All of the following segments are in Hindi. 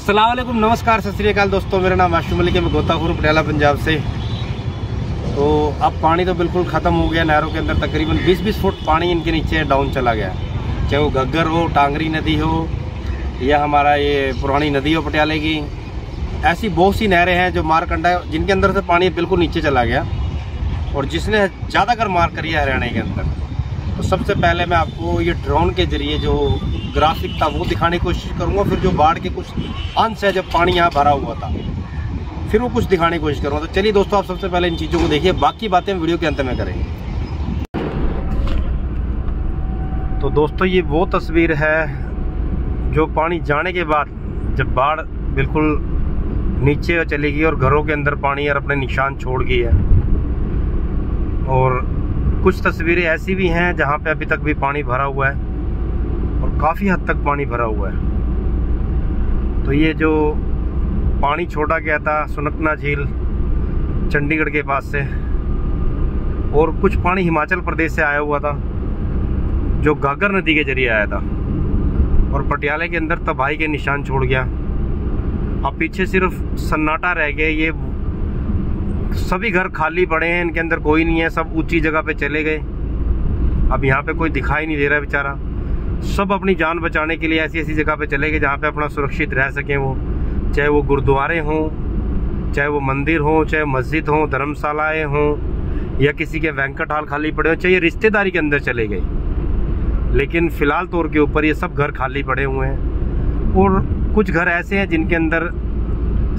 अस्सलाम वालेकुम, नमस्कार, सत श्री अकाल दोस्तों। मेरा नाम आशू मलिक है, मैं गोताखोर पटियाला पंजाब से। तो अब पानी तो बिल्कुल ख़त्म हो गया। नहरों के अंदर तकरीबन 20-20 फुट पानी इनके नीचे डाउन चला गया। चाहे वो घग्गर हो, टांगरी नदी हो या हमारा ये पुरानी नदी हो पटियाले की। ऐसी बहुत सी नहरें हैं जो मारकंडा जिनके अंदर से पानी बिल्कुल नीचे चला गया। और जिसने ज़्यादा कर मार करी है हरियाणा के अंदर। तो सबसे पहले मैं आपको ये ड्रोन के जरिए जो ग्राफिक था वो दिखाने की कोशिश करूंगा। फिर जो बाढ़ के कुछ अंश है जब पानी यहाँ भरा हुआ था, फिर वो कुछ दिखाने की कोशिश करूंगा। तो चलिए दोस्तों, आप सबसे पहले इन चीज़ों को देखिए, बाकी बातें वीडियो के अंत में करेंगे। तो दोस्तों, ये वो तस्वीर है जो पानी जाने के बाद जब बाढ़ बिल्कुल नीचे चली गई और घरों के अंदर पानी और अपने निशान छोड़ गई है। और कुछ तस्वीरें ऐसी भी हैं जहाँ पे अभी तक भी पानी भरा हुआ है और काफ़ी हद तक पानी भरा हुआ है। तो ये जो पानी छोड़ा गया था सुनकना झील चंडीगढ़ के पास से, और कुछ पानी हिमाचल प्रदेश से आया हुआ था जो घग्गर नदी के जरिए आया था और पटियाले के अंदर तबाही के निशान छोड़ गया। अब पीछे सिर्फ सन्नाटा रह गया। ये सभी घर खाली पड़े हैं, इनके अंदर कोई नहीं है, सब ऊंची जगह पे चले गए। अब यहाँ पे कोई दिखाई नहीं दे रहा है बेचारा। सब अपनी जान बचाने के लिए ऐसी ऐसी जगह पे चले गए जहाँ पे अपना सुरक्षित रह सकें। वो चाहे वो गुरुद्वारे हों, चाहे वो मंदिर हों, चाहे मस्जिद हों, धर्मशालाएँ हों, या किसी के बैंक्वेट हॉल खाली पड़े हों, चाहे रिश्तेदारी के अंदर चले गए। लेकिन फ़िलहाल तौर के ऊपर ये सब घर खाली पड़े हुए हैं। और कुछ घर ऐसे हैं जिनके अंदर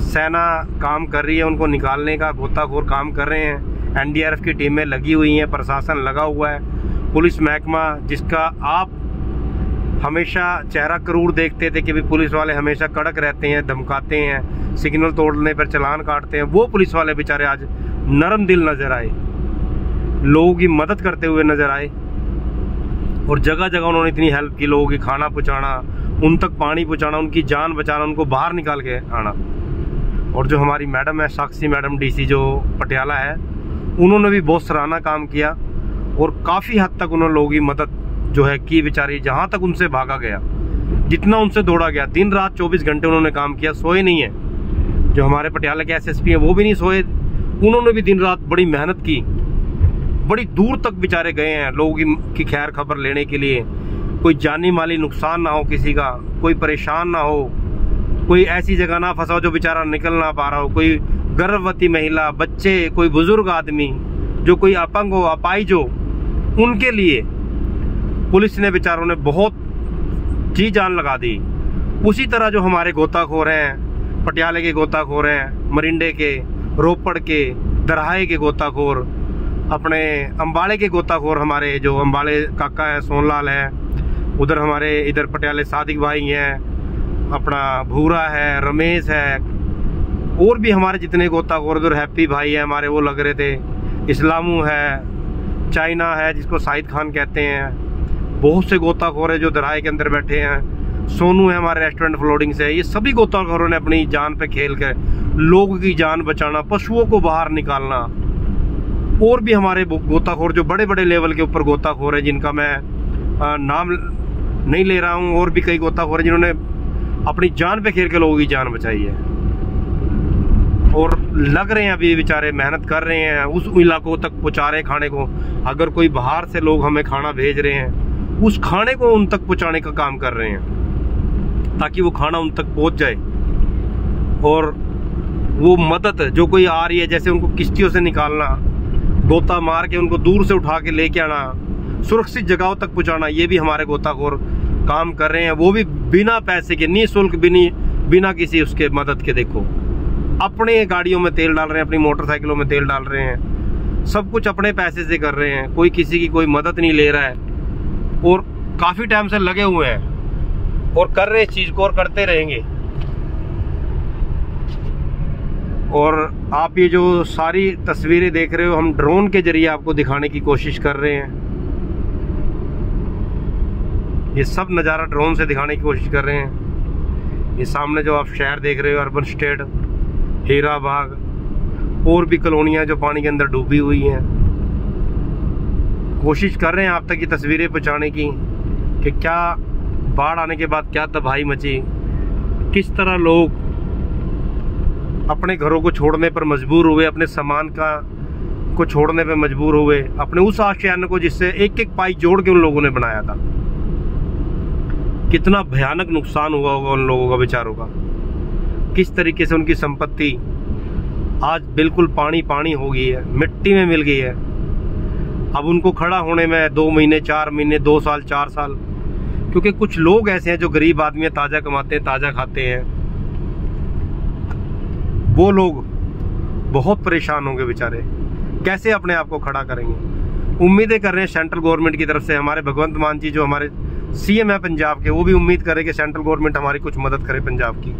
सेना काम कर रही है, उनको निकालने का गोताखोर काम कर रहे हैं। एनडीआरएफ की टीमें लगी हुई हैं, प्रशासन लगा हुआ है, पुलिस महकमा जिसका आप हमेशा चेहरा करूर देखते थे कि भी पुलिस वाले हमेशा कड़क रहते हैं, धमकाते हैं, सिग्नल तोड़ने पर चालान काटते हैं। वो पुलिस वाले बेचारे आज नरम दिल नज़र आए, लोगों की मदद करते हुए नज़र आए। और जगह जगह उन्होंने इतनी हेल्प की, लोगों की खाना पहुँचाना, उन तक पानी पहुँचाना, उनकी जान बचाना, उनको बाहर निकाल के आना। और जो हमारी मैडम है, साक्षी मैडम डीसी जो पटियाला है, उन्होंने भी बहुत सराहना काम किया और काफ़ी हद तक उन्होंने लोगों की मदद जो है की बेचारी। जहाँ तक उनसे भागा गया, जितना उनसे दौड़ा गया, दिन रात 24 घंटे उन्होंने काम किया, सोए नहीं है। जो हमारे पटियाला के एसएसपी हैं वो भी नहीं सोए, उन्होंने भी दिन रात बड़ी मेहनत की। बड़ी दूर तक बेचारे गए हैं लोगों की खैर खबर लेने के लिए। कोई जानी माली नुकसान ना हो किसी का, कोई परेशान ना हो, कोई ऐसी जगह ना फंसा हो जो बेचारा निकल ना पा रहा हो, कोई गर्भवती महिला, बच्चे, कोई बुजुर्ग आदमी, जो कोई अपंग हो, अपाहिज हो, उनके लिए पुलिस ने बेचारों ने बहुत जी जान लगा दी। उसी तरह जो हमारे गोताखोर हैं, पटियाले के गोताखोर हैं, मरिंडे के, रोपड़ के, दरहाए के गोताखोर, अपने अम्बाड़े के गोताखोर, हमारे जो अम्बाड़े काका है, सोनलाल है, उधर हमारे इधर पटियाले सादिक भाई हैं, अपना भूरा है, रमेश है, और भी हमारे जितने गोताखोर, उधर हैप्पी भाई है हमारे, वो लग रहे थे, इस्लामू है, चाइना है जिसको साहिद खान कहते हैं, बहुत से गोताखोर है जो दराए के अंदर बैठे हैं, सोनू है हमारे रेस्टोरेंट फ्लोटिंग से। ये सभी गोताखोरों ने अपनी जान पे खेल कर लोगों की जान बचाना, पशुओं को बाहर निकालना। और भी हमारे गोताखोर जो बड़े बड़े लेवल के ऊपर गोताखोर है, जिनका मैं नाम नहीं ले रहा हूँ, और भी कई गोताखोर है जिन्होंने अपनी जान पे खेल के लोगों की जान बचाई है और लग रहे हैं अभी बेचारे मेहनत कर रहे हैं, उस इलाकों तक पहुंचा रहे खाने को। अगर कोई बाहर से लोग हमें खाना भेज रहे हैं, उस खाने को उन तक पहुंचाने का काम कर रहे हैं ताकि वो खाना उन तक पहुंच जाए। और वो मदद जो कोई आ रही है, जैसे उनको किश्तियों से निकालना, गोता मार के उनको दूर से उठा के लेके आना, सुरक्षित जगहों तक पहुंचाना, ये भी हमारे गोताखोर काम कर रहे हैं। वो भी बिना पैसे के, निःशुल्क, बिना किसी उसके मदद के। देखो, अपने गाड़ियों में तेल डाल रहे हैं, अपनी मोटरसाइकिलों में तेल डाल रहे हैं, सब कुछ अपने पैसे से कर रहे हैं, कोई किसी की कोई मदद नहीं ले रहा है। और काफ़ी टाइम से लगे हुए हैं और कर रहे इस चीज़ को और करते रहेंगे। और आप ये जो सारी तस्वीरें देख रहे हो, हम ड्रोन के जरिए आपको दिखाने की कोशिश कर रहे हैं। ये सब नज़ारा ड्रोन से दिखाने की कोशिश कर रहे हैं। ये सामने जो आप शहर देख रहे हो, अर्बन स्टेट, हीरा बाग, और भी कॉलोनियाँ जो पानी के अंदर डूबी हुई हैं। कोशिश कर रहे हैं आप तक ये तस्वीरें पहुँचाने की कि क्या बाढ़ आने के बाद क्या तबाही मची, किस तरह लोग अपने घरों को छोड़ने पर मजबूर हुए, अपने सामान को छोड़ने पर मजबूर हुए, अपने उस आशियाने को जिससे एक एक पाई जोड़ के उन लोगों ने बनाया था। कितना भयानक नुकसान हुआ होगा उन लोगों का, बेचारों का। किस तरीके से उनकी संपत्ति आज बिल्कुल पानी पानी हो गई है, मिट्टी में मिल गई है। अब उनको खड़ा होने में 2 महीने, 4 महीने, 2 साल, 4 साल, क्योंकि कुछ लोग ऐसे हैं जो गरीब आदमी है, ताज़ा कमाते हैं, ताज़ा खाते हैं। वो लोग बहुत परेशान होंगे बेचारे, कैसे अपने आप को खड़ा करेंगे। उम्मीदें कर रहे हैं सेंट्रल गवर्नमेंट की तरफ से। हमारे भगवंत मान जी जो हमारे सीएम है पंजाब के, वो भी उम्मीद करे कि सेंट्रल गवर्नमेंट हमारी कुछ मदद करे पंजाब की,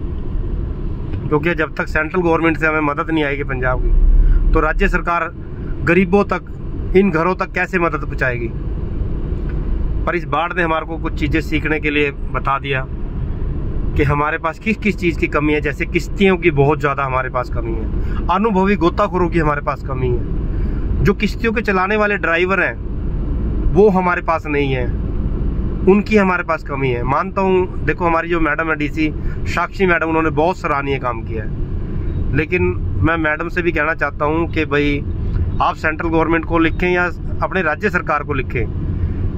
क्योंकि जब तक सेंट्रल गवर्नमेंट से हमें मदद नहीं आएगी पंजाब की, तो राज्य सरकार गरीबों तक, इन घरों तक कैसे मदद पहुंचाएगी। पर इस बाढ़ ने हमारे को कुछ चीज़ें सीखने के लिए बता दिया कि हमारे पास किस किस चीज़ की कमी है। जैसे किश्तियों की बहुत ज़्यादा हमारे पास कमी है, अनुभवी गोताखोरों की हमारे पास कमी है। जो किश्तियों के चलाने वाले ड्राइवर हैं वो हमारे पास नहीं है, उनकी हमारे पास कमी है। मानता हूँ, देखो हमारी जो मैडम है डीसी साक्षी मैडम, उन्होंने बहुत सराहनीय काम किया है। लेकिन मैं मैडम से भी कहना चाहता हूँ कि भाई आप सेंट्रल गवर्नमेंट को लिखें या अपने राज्य सरकार को लिखें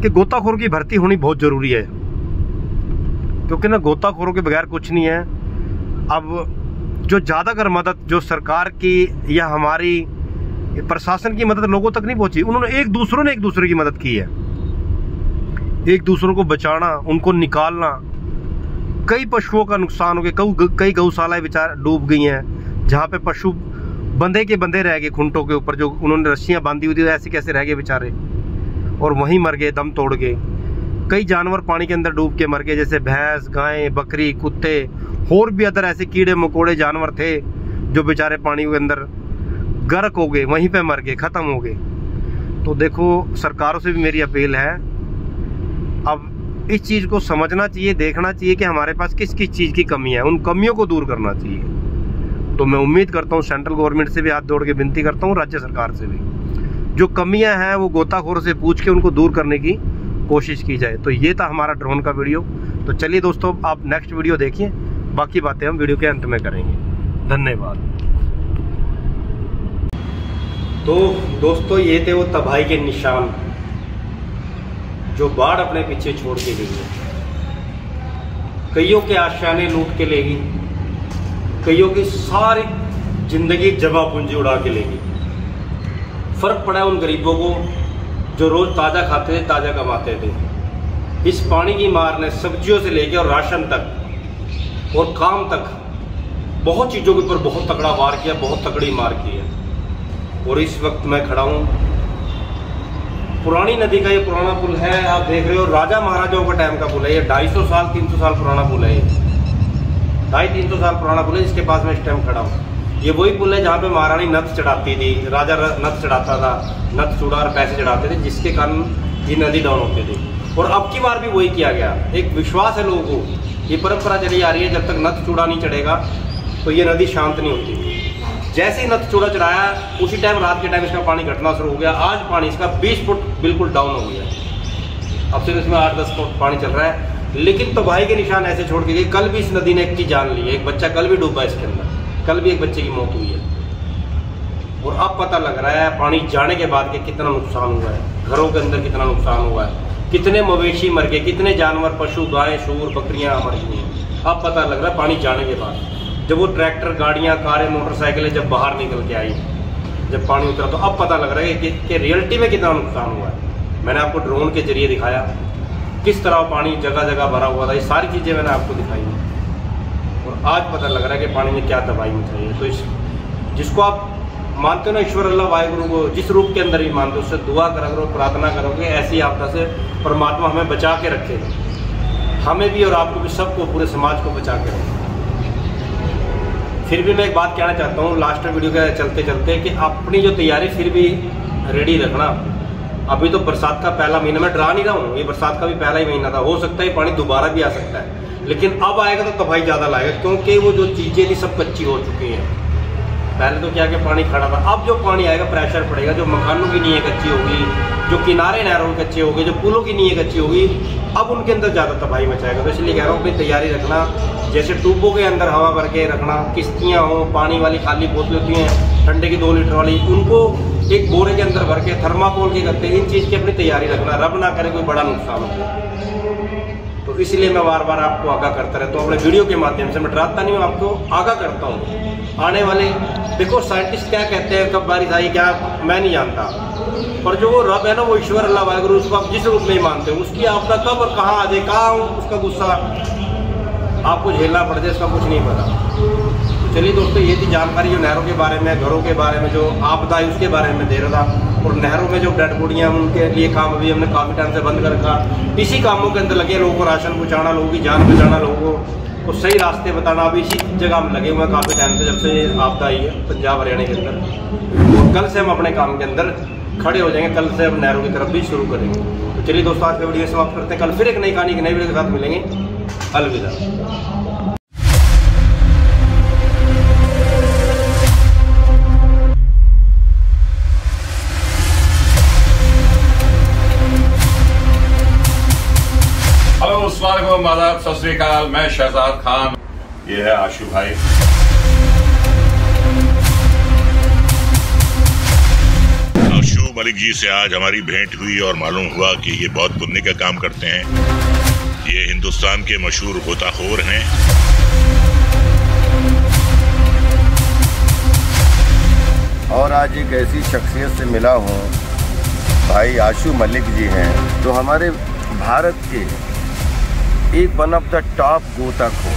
कि गोताखोर की भर्ती होनी बहुत ज़रूरी है, क्योंकि ना गोताखोरों के बगैर कुछ नहीं है। अब जो ज़्यादातर मदद जो सरकार की या हमारी प्रशासन की मदद लोगों तक नहीं पहुंची, उन्होंने एक दूसरे की मदद की है। एक दूसरों को बचाना, उनको निकालना। कई पशुओं का नुकसान हो गया, कई गौशालाएं बेचारे डूब गई हैं, जहाँ पे पशु बंधे के बंधे रह गए खुंटों के ऊपर, जो उन्होंने रस्सियां बांधी हुई थी, ऐसे कैसे रह गए बेचारे, और वहीं मर गए, दम तोड़ गए। कई जानवर पानी के अंदर डूब के मर गए, जैसे भैंस, गायें, बकरी, कुत्ते, और भी अदर ऐसे कीड़े मकोड़े जानवर थे जो बेचारे पानी के अंदर गर्क हो गए, वहीं पे मर गए, खत्म हो गए। तो देखो, सरकारों से भी मेरी अपील है, अब इस चीज़ को समझना चाहिए, देखना चाहिए कि हमारे पास किस किस चीज़ की कमी है, उन कमियों को दूर करना चाहिए। तो मैं उम्मीद करता हूँ, सेंट्रल गवर्नमेंट से भी हाथ जोड़ के विनती करता हूँ, राज्य सरकार से भी, जो कमियां हैं वो गोताखोरों से पूछ के उनको दूर करने की कोशिश की जाए। तो ये था हमारा ड्रोन का वीडियो। तो चलिए दोस्तों, आप नेक्स्ट वीडियो देखिए, बाकी बातें हम वीडियो के अंत में करेंगे। धन्यवाद। तो दोस्तों, ये थे वो तबाही के निशान जो बाढ़ अपने पीछे छोड़ के गई है। कईयों के आशियाने लूट के ले गई, कईयों की सारी जिंदगी जमा पूंजी उड़ा के ले गई। फर्क पड़ा है उन गरीबों को जो रोज ताज़ा खाते थे, ताज़ा कमाते थे। इस पानी की मार ने सब्जियों से लेकर और राशन तक और काम तक बहुत चीज़ों के ऊपर बहुत तगड़ा वार किया, बहुत तगड़ी मार की है। और इस वक्त मैं खड़ा हूँ पुरानी नदी का, ये पुराना पुल है, आप देख रहे हो, राजा महाराजाओं का टाइम का पुल है। ये 250 साल 300 साल पुराना पुल है, 250-300 साल पुराना पुल है, जिसके पास मैं इस टाइम खड़ा हूँ। ये वही पुल है जहाँ पे महारानी नथ चढ़ाती थी, राजा नथ चढ़ाता था, नथ चूड़ा और पैसे चढ़ाते थे, जिसके कारण ये नदी डाउन होती थी। और अब की बार भी वही किया गया। एक विश्वास है लोगों को, ये परंपरा चली आ रही है, जब तक नथ चूड़ा नहीं चढ़ेगा तो ये नदी शांत नहीं होती। जैसे ही नथ चूड़ा चढ़ाया, उसी टाइम रात के टाइम इसका पानी घटना शुरू हो गया। आज पानी इसका 20 फुट बिल्कुल डाउन हो गया, अब सिर्फ इसमें 8-10 फुट पानी चल रहा है। लेकिन तबाही के निशान ऐसे छोड़ के गए। कल भी इस नदी ने एक की जान ली है, एक बच्चा कल भी डूबा इसके अंदर, कल भी एक बच्चे की मौत हुई है। और अब पता लग रहा है पानी जाने के बाद के कितना नुकसान हुआ है, घरों के अंदर कितना नुकसान हुआ है, कितने मवेशी मर गए, कितने जानवर, पशु, गाय, सूर, बकरियां मर गई हैं। अब पता लग रहा है पानी जाने के बाद, जब वो ट्रैक्टर, गाड़ियां, कारें, मोटरसाइकिलें जब बाहर निकल के आई, जब पानी उतरा, तो अब पता लग रहा है कि रियलिटी में कितना नुकसान हुआ है। मैंने आपको ड्रोन के जरिए दिखाया किस तरह पानी जगह जगह भरा हुआ था, ये सारी चीज़ें मैंने आपको दिखाई हैं। और आज पता लग रहा है कि पानी ने क्या तबाही मचाई है। तो इस जिसको आप मानते हो ना, ईश्वर अल्लाह वाहिगुरु को, जिस रूप के अंदर भी मानते हो, उससे दुआ करा करो, प्रार्थना करोगे, ऐसी आपदा से परमात्मा हमें बचा के रखे, हमें भी और आपको भी, सबको, पूरे समाज को बचा के रखे। फिर भी मैं एक बात कहना चाहता हूँ लास्ट वीडियो के चलते चलते, कि अपनी जो तैयारी फिर भी रेडी रखना। अभी तो बरसात का पहला महीना, मैं डरा नहीं रहा हूँ, ये बरसात का भी पहला ही महीना था, हो सकता है पानी दोबारा भी आ सकता है, लेकिन अब आएगा तो तबाही ज़्यादा लाएगा, क्योंकि वो जो चीज़ें थी सब कच्ची हो चुकी हैं। पहले तो क्या कि पानी खड़ा था, अब जो पानी आएगा प्रेशर पड़ेगा, जो मकानों की नींवें कच्ची होगी, जो किनारे नहरों के कच्चे होंगे, जो पुलों की नींवें कच्ची होगी, अब उनके अंदर ज़्यादा तबाही मचाएगा। तो इसलिए कह रहा हूँ अपनी तैयारी रखना, जैसे ट्यूबों के अंदर हवा भर के रखना, किश्तियाँ हों, पानी वाली खाली बोतलें होती हैं ठंडे की 2 लीटर वाली, उनको एक बोरे के अंदर भर के थर्माकोल के करते, इन चीज़ की अपनी तैयारी रखना, रब ना करे कोई बड़ा नुकसान हो। तो इसलिए मैं बार बार आपको आगाह करता रहता हूँ अपने वीडियो के माध्यम से। मैं डराता नहीं हूँ, आपको आगाह करता हूँ। आने वाले देखो साइंटिस्ट क्या कहते हैं, कब बारिश आई क्या मैं नहीं जानता, पर जो वो रब है ना, वो ईश्वर अल्लाह वाहिगुरु, उसको आप जिस रूप में ही मानते हो, उसकी आपदा कब और कहाँ आ जाए, कहाँ उसका गुस्सा आपको झेलना पड़ जाए, इसका कुछ नहीं पता। तो चलिए दोस्तों, ये थी जानकारी जो नहरों के बारे में, घरों के बारे में, जो आपदा है उसके बारे में दे रहा था। और नहरों में जो डेड बॉडियाँ, उनके लिए काम अभी हमने काफ़ी टाइम से बंद कर रखा। इसी कामों के अंदर लगे, लोगों को राशन पहुँचाना, लोगों की जान बचाना, लोगों को सही रास्ते बताना। अभी इसी जगह हम लगे हुए हैं काफ़ी टाइम से, जब से आपदा आई है पंजाब हरियाणा के अंदर। और कल से हम अपने काम के अंदर खड़े हो जाएंगे, कल से हम नहरों की तरफ भी शुरू करेंगे। तो चलिए दोस्तों, आज का वीडियो समाप्त करते हैं। कल फिर एक नई कहानी, एक नई वीडियो के साथ मिलेंगे। अलविदा। आदाब, सत श्री अकाल। मैं शहजाद खान, ये है आशु भाई। आशु मलिक जी से आज हमारी भेंट हुई और मालूम हुआ कि ये बहुत पुण्य का काम करते हैं। ये हिंदुस्तान के मशहूर गोताखोर हैं। और आज एक ऐसी शख्सियत से मिला हूँ, भाई आशु मलिक जी हैं, जो हमारे भारत के एक वन ऑफ द टॉप गोताखोर